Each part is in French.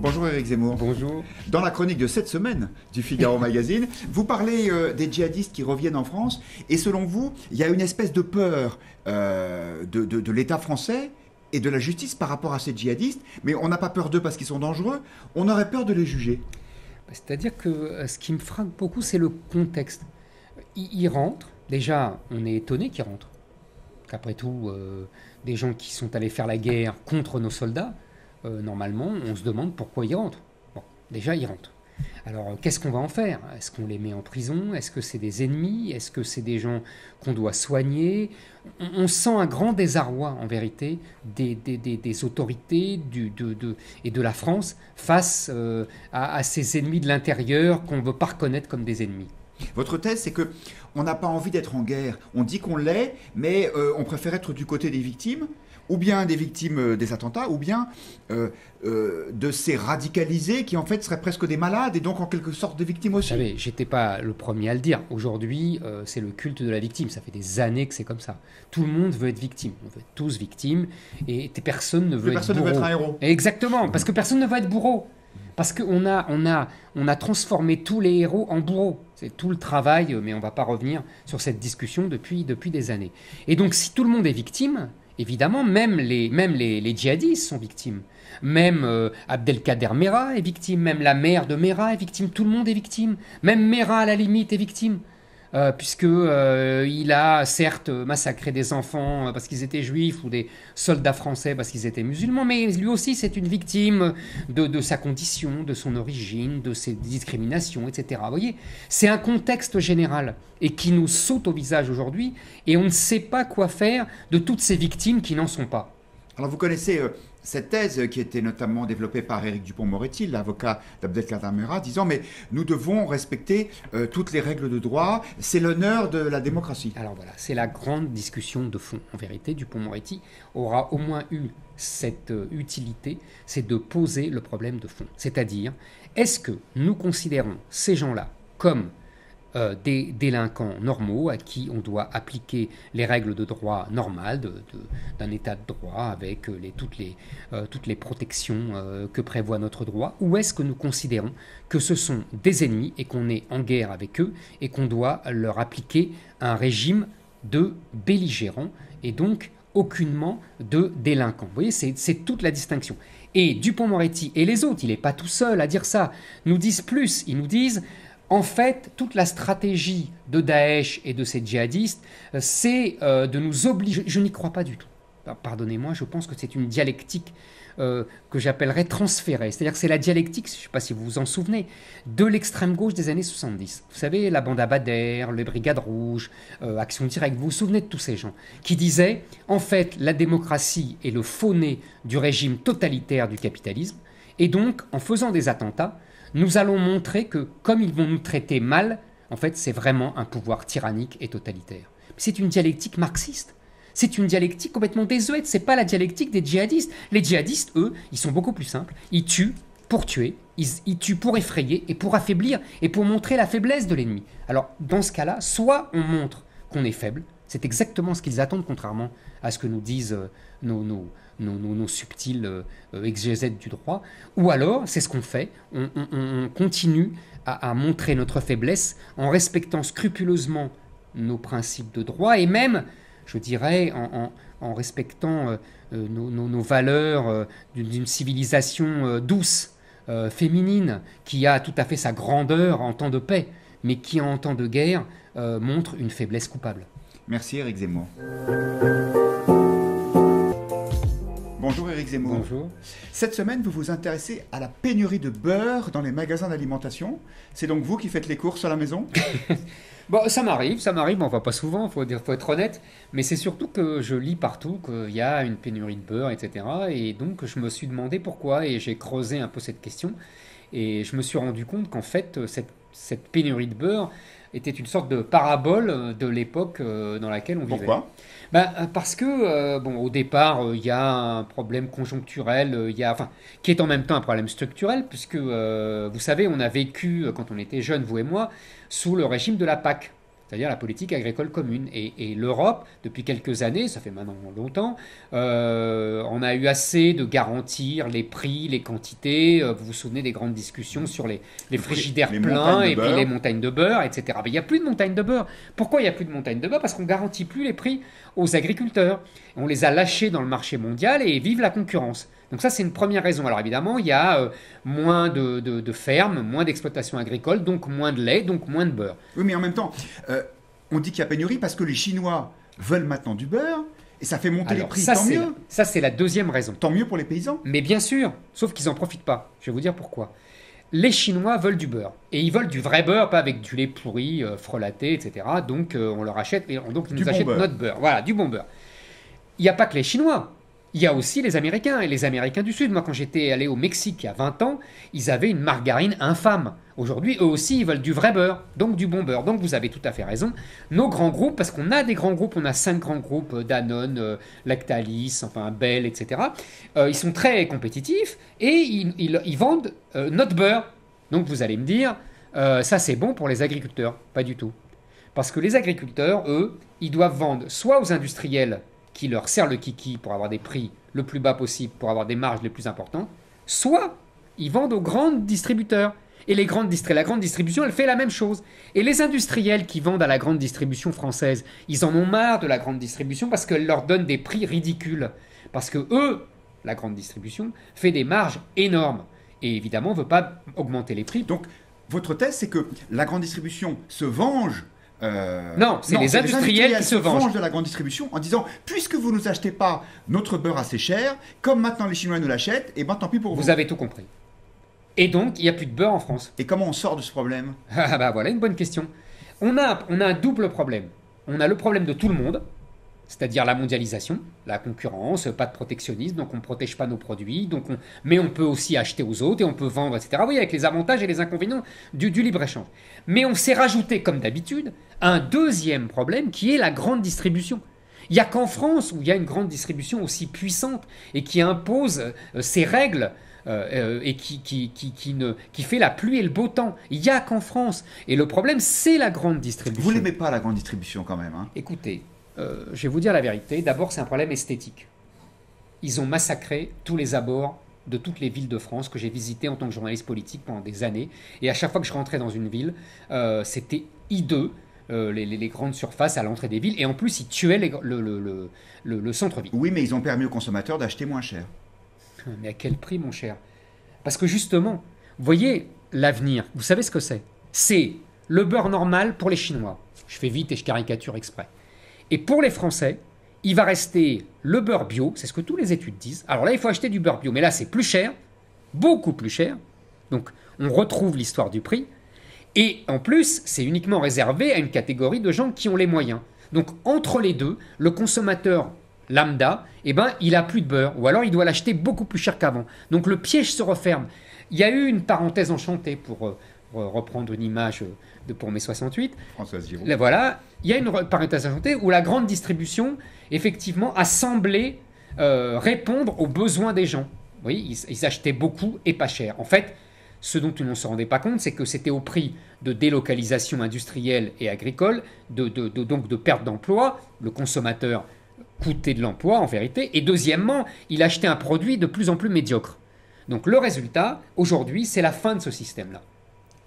Bonjour Éric Zemmour. Bonjour. Dans la chronique de cette semaine du Figaro Magazine, vous parlez des djihadistes qui reviennent en France et selon vous, il y a une espèce de peur de l'État français et de la justice par rapport à ces djihadistes, mais on n'a pas peur d'eux parce qu'ils sont dangereux, on aurait peur de les juger. C'est-à-dire que ce qui me frappe beaucoup, c'est le contexte. Ils rentrent, déjà on est étonné qu'ils rentrent. Qu'après tout, des gens qui sont allés faire la guerre contre nos soldats, normalement, on se demande pourquoi ils rentrent. Bon, déjà, ils rentrent. Alors, qu'est-ce qu'on va en faire? Est-ce qu'on les met en prison? Est-ce que c'est des ennemis? Est-ce que c'est des gens qu'on doit soigner? On sent un grand désarroi, en vérité, des autorités et de la France face à ces ennemis de l'intérieur qu'on ne veut pas reconnaître comme des ennemis. Votre thèse, c'est que on n'a pas envie d'être en guerre. On dit qu'on l'est, mais on préfère être du côté des victimes, ou bien des victimes des attentats, ou bien de ces radicalisés qui en fait seraient presque des malades et donc en quelque sorte des victimes aussi. Vous savez, j'étais pas le premier à le dire. Aujourd'hui, c'est le culte de la victime. Ça fait des années que c'est comme ça. Tout le monde veut être victime. On veut être tous victimes et personne ne veut être bourreau. Personne ne veut être un héros. Exactement, parce que personne ne veut être bourreau. Parce qu'on a transformé tous les héros en bourreaux. C'est tout le travail, mais on ne va pas revenir sur cette discussion depuis des années. Et donc, si tout le monde est victime, évidemment, même les djihadistes sont victimes. Même Abdelkader Mera est victime, même la mère de Mera est victime, tout le monde est victime. Même Mera, à la limite, est victime. Il a certes massacré des enfants parce qu'ils étaient juifs ou des soldats français parce qu'ils étaient musulmans, mais lui aussi c'est une victime de sa condition, de son origine, de ses discriminations, etc. Vous voyez, c'est un contexte général et qui nous saute au visage aujourd'hui et on ne sait pas quoi faire de toutes ces victimes qui n'en sont pas. Alors vous connaissez cette thèse qui était notamment développée par Éric Dupond-Moretti, l'avocat d'Abdelkader Mera, disant mais nous devons respecter toutes les règles de droit, c'est l'honneur de la démocratie. Alors voilà, c'est la grande discussion de fond. En vérité, Dupond-Moretti aura au moins eu cette utilité, c'est de poser le problème de fond. C'est-à-dire, est-ce que nous considérons ces gens-là comme des délinquants normaux à qui on doit appliquer les règles de droit normales d'un état de droit avec toutes les protections que prévoit notre droit, ou est-ce que nous considérons que ce sont des ennemis et qu'on est en guerre avec eux et qu'on doit leur appliquer un régime de belligérants et donc aucunement de délinquants? Vous voyez, c'est toute la distinction. Et Dupond-Moretti et les autres, il n'est pas tout seul à dire ça, nous disent plus, ils nous disent en fait, toute la stratégie de Daesh et de ces djihadistes, c'est de nous obliger... Je n'y crois pas du tout. Pardonnez-moi, je pense que c'est une dialectique que j'appellerais transférée. C'est-à-dire que c'est la dialectique, je ne sais pas si vous vous en souvenez, de l'extrême gauche des années 70. Vous savez, la bande Abadher, les Brigades Rouges, Action Directe, vous vous souvenez de tous ces gens qui disaient, en fait, la démocratie est le faux-nez du régime totalitaire du capitalisme, et donc, en faisant des attentats, nous allons montrer que, comme ils vont nous traiter mal, en fait, c'est vraiment un pouvoir tyrannique et totalitaire. C'est une dialectique marxiste. C'est une dialectique complètement désuète. C'est pas la dialectique des djihadistes. Les djihadistes, eux, ils sont beaucoup plus simples. Ils tuent pour tuer, ils tuent pour effrayer et pour affaiblir et pour montrer la faiblesse de l'ennemi. Alors, dans ce cas-là, soit on montre qu'on est faible, c'est exactement ce qu'ils attendent, contrairement à ce que nous disent nos subtiles exégètes du droit, ou alors, c'est ce qu'on fait, on continue à montrer notre faiblesse en respectant scrupuleusement nos principes de droit et même, je dirais, en respectant nos valeurs d'une civilisation douce, féminine, qui a tout à fait sa grandeur en temps de paix, mais qui en temps de guerre montre une faiblesse coupable. Merci Éric Zemmour. Bonjour Éric Zemmour. Bonjour. Cette semaine, vous vous intéressez à la pénurie de beurre dans les magasins d'alimentation. C'est donc vous qui faites les courses à la maison? Bon, ça m'arrive, on va pas souvent, faut être honnête, mais c'est surtout que je lis partout qu'il y a une pénurie de beurre, etc. Et donc je me suis demandé pourquoi, et j'ai creusé un peu cette question, et je me suis rendu compte qu'en fait, cette pénurie de beurre était une sorte de parabole de l'époque dans laquelle on vivait. Pourquoi? Parce que, au départ, il y a un problème conjoncturel, qui est en même temps un problème structurel, puisque, vous savez, on a vécu, quand on était jeunes, vous et moi, sous le régime de la PAC. c'est-à-dire la politique agricole commune. Et l'Europe, depuis quelques années, ça fait maintenant longtemps, on a eu assez de garantir les prix, les quantités. Vous vous souvenez des grandes discussions sur les frigidaires pleins et puis les montagnes de beurre, etc. Mais il n'y a plus de montagnes de beurre. Pourquoi il n'y a plus de montagnes de beurre? Parce qu'on ne garantit plus les prix aux agriculteurs. On les a lâchés dans le marché mondial et vive la concurrence. Donc ça, c'est une première raison. Alors évidemment, il y a moins de fermes, moins d'exploitations agricoles, donc moins de lait, donc moins de beurre. Oui, mais en même temps, on dit qu'il y a pénurie parce que les Chinois veulent maintenant du beurre et ça fait monter les prix. Ça, tant mieux. Ça, c'est la deuxième raison. Tant mieux pour les paysans. Mais bien sûr, sauf qu'ils n'en profitent pas. Je vais vous dire pourquoi. Les Chinois veulent du beurre. Et ils veulent du vrai beurre, pas avec du lait pourri, frelaté, etc. Donc on leur achète, et donc ils nous achètent notre beurre. Voilà, du bon beurre. Il n'y a pas que les Chinois. Il y a aussi les Américains et les Américains du Sud. Moi, quand j'étais allé au Mexique il y a 20 ans, ils avaient une margarine infâme. Aujourd'hui, eux aussi, ils veulent du vrai beurre, donc du bon beurre. Donc vous avez tout à fait raison. Nos grands groupes, parce qu'on a des grands groupes, on a 5 grands groupes, Danone, Lactalis, enfin Bell, etc. Ils sont très compétitifs et ils vendent notre beurre. Donc vous allez me dire, ça c'est bon pour les agriculteurs. Pas du tout. Parce que les agriculteurs, eux, ils doivent vendre soit aux industriels qui leur serrent le kiki pour avoir des prix le plus bas possible, pour avoir des marges les plus importantes, soit ils vendent aux grands distributeurs. Et la grande distribution, elle fait la même chose. Et les industriels qui vendent à la grande distribution française, ils en ont marre de la grande distribution parce qu'elle leur donne des prix ridicules. Parce que eux, la grande distribution, fait des marges énormes. Et évidemment, on ne veut pas augmenter les prix. Donc, votre thèse, c'est que la grande distribution se venge. Non, c'est les industriels qui se vengent de la grande distribution en disant, puisque vous ne nous achetez pas notre beurre assez cher, comme maintenant les Chinois nous l'achètent, et ben tant pis pour vous. Vous avez tout compris. Et donc, il n'y a plus de beurre en France. Et comment on sort de ce problème? Ah bah voilà une bonne question. On a un double problème. On a le problème de tout le monde, c'est-à-dire la mondialisation, la concurrence, pas de protectionnisme, donc on ne protège pas nos produits, mais on peut aussi acheter aux autres et on peut vendre, etc. Oui, avec les avantages et les inconvénients du libre-échange. Mais on s'est rajouté, comme d'habitude, un deuxième problème qui est la grande distribution. Il n'y a qu'en France où il y a une grande distribution aussi puissante et qui impose ses règles et qui fait la pluie et le beau temps. Il n'y a qu'en France. Et le problème, c'est la grande distribution. Vous l'aimez pas, la grande distribution, quand même, hein? Écoutez, je vais vous dire la vérité. D'abord, c'est un problème esthétique. Ils ont massacré tous les abords de toutes les villes de France que j'ai visitées en tant que journaliste politique pendant des années. Et à chaque fois que je rentrais dans une ville, c'était hideux. Les grandes surfaces à l'entrée des villes. Et en plus, ils tuaient le centre-ville. Oui, mais ils ont permis aux consommateurs d'acheter moins cher. Mais à quel prix, mon cher? Parce que justement, vous voyez l'avenir, vous savez ce que c'est? C'est le beurre normal pour les Chinois. Je fais vite et je caricature exprès. Et pour les Français, il va rester le beurre bio, c'est ce que toutes les études disent. Alors là, il faut acheter du beurre bio, mais là, c'est plus cher, beaucoup plus cher. Donc, on retrouve l'histoire du prix. Et en plus, c'est uniquement réservé à une catégorie de gens qui ont les moyens. Donc, entre les deux, le consommateur lambda, eh ben, il n'a plus de beurre, ou alors il doit l'acheter beaucoup plus cher qu'avant. Donc le piège se referme. Il y a eu une parenthèse enchantée, pour reprendre une image pour mai 68. Françoise Giroud. Là, voilà, il y a une parenthèse enchantée où la grande distribution, effectivement, a semblé répondre aux besoins des gens. Vous voyez, ils achetaient beaucoup et pas cher. En fait, ce dont on ne se rendait pas compte, c'est que c'était au prix de délocalisation industrielle et agricole, donc de perte d'emploi. Le consommateur coûter de l'emploi en vérité, et deuxièmement, il achetait un produit de plus en plus médiocre. Donc le résultat, aujourd'hui, c'est la fin de ce système-là.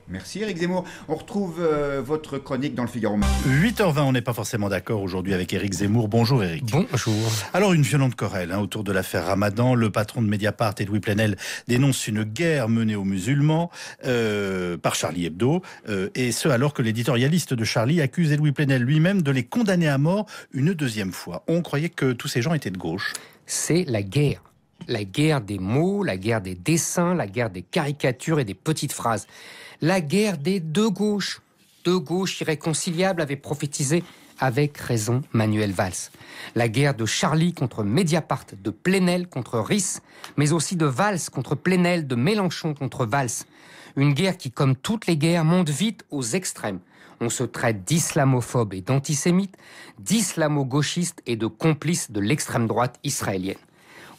Merci Éric Zemmour. On retrouve votre chronique dans le Figaro. 8h20, on n'est pas forcément d'accord aujourd'hui avec Éric Zemmour. Bonjour Éric. Bonjour. Alors une violente querelle autour de l'affaire Ramadan. Le patron de Mediapart, Edoui Plenel, dénonce une guerre menée aux musulmans par Charlie Hebdo. Et ce alors que l'éditorialiste de Charlie accuse Edoui Plenel lui-même de les condamner à mort une deuxième fois. On croyait que tous ces gens étaient de gauche. C'est la guerre. La guerre des mots, la guerre des dessins, la guerre des caricatures et des petites phrases. La guerre des deux gauches. Deux gauches irréconciliables avaient prophétisé avec raison Manuel Valls. La guerre de Charlie contre Mediapart, de Plenel contre Riss, mais aussi de Valls contre Plenel, de Mélenchon contre Valls. Une guerre qui, comme toutes les guerres, monte vite aux extrêmes. On se traite d'islamophobe et d'antisémite, d'islamo-gauchiste et de complice de l'extrême droite israélienne.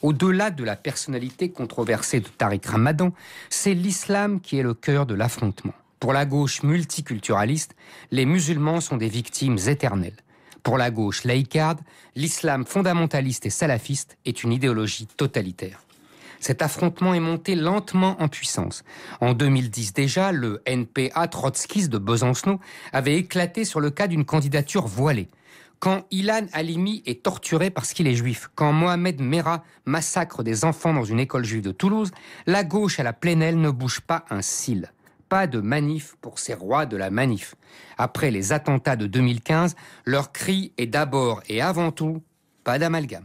Au-delà de la personnalité controversée de Tariq Ramadan, c'est l'islam qui est le cœur de l'affrontement. Pour la gauche multiculturaliste, les musulmans sont des victimes éternelles. Pour la gauche laïcarde, l'islam fondamentaliste et salafiste est une idéologie totalitaire. Cet affrontement est monté lentement en puissance. En 2010 déjà, le NPA trotskiste de Besancenot avait éclaté sur le cas d'une candidature voilée. Quand Ilan Halimi est torturé parce qu'il est juif, quand Mohamed Merah massacre des enfants dans une école juive de Toulouse, la gauche à la Plenel ne bouge pas un cil. Pas de manif pour ces rois de la manif. Après les attentats de 2015, leur cri est d'abord et avant tout pas d'amalgame.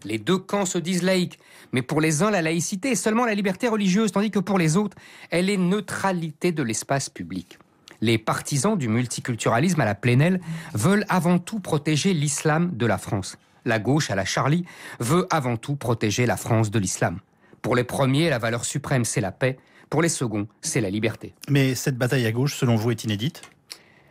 Les deux camps se disent laïcs, mais pour les uns, la laïcité est seulement la liberté religieuse, tandis que pour les autres, elle est neutralité de l'espace public. Les partisans du multiculturalisme à la Plenel veulent avant tout protéger l'islam de la France. La gauche à la Charlie veut avant tout protéger la France de l'islam. Pour les premiers, la valeur suprême, c'est la paix. Pour les seconds, c'est la liberté. Mais cette bataille à gauche, selon vous, est inédite ?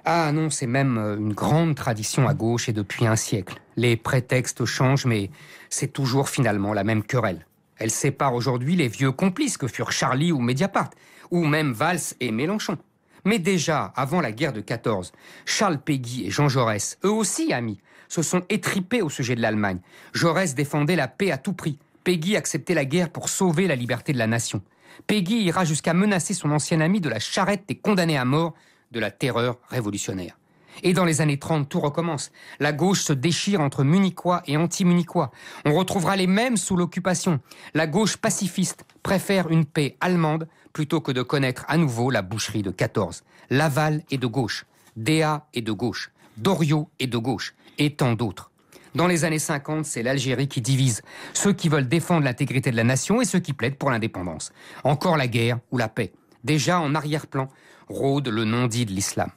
Ah non, c'est même une grande tradition à gauche et depuis un siècle. Les prétextes changent, mais c'est toujours finalement la même querelle. Elle sépare aujourd'hui les vieux complices que furent Charlie ou Mediapart, ou même Valls et Mélenchon. Mais déjà, avant la guerre de 14, Charles Péguy et Jean Jaurès, eux aussi amis, se sont étripés au sujet de l'Allemagne. Jaurès défendait la paix à tout prix. Péguy acceptait la guerre pour sauver la liberté de la nation. Péguy ira jusqu'à menacer son ancien ami de la charrette des condamnés à mort de la terreur révolutionnaire. Et dans les années 30, tout recommence. La gauche se déchire entre munichois et anti-munichois. On retrouvera les mêmes sous l'occupation. La gauche pacifiste préfère une paix allemande plutôt que de connaître à nouveau la boucherie de 14. Laval est de gauche, Déa est de gauche, Doriot est de gauche, et tant d'autres. Dans les années 50, c'est l'Algérie qui divise. Ceux qui veulent défendre l'intégrité de la nation et ceux qui plaident pour l'indépendance. Encore la guerre ou la paix. Déjà en arrière-plan, rôde le non-dit de l'islam.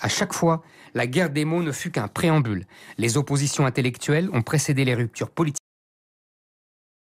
À chaque fois, la guerre des mots ne fut qu'un préambule. Les oppositions intellectuelles ont précédé les ruptures politiques.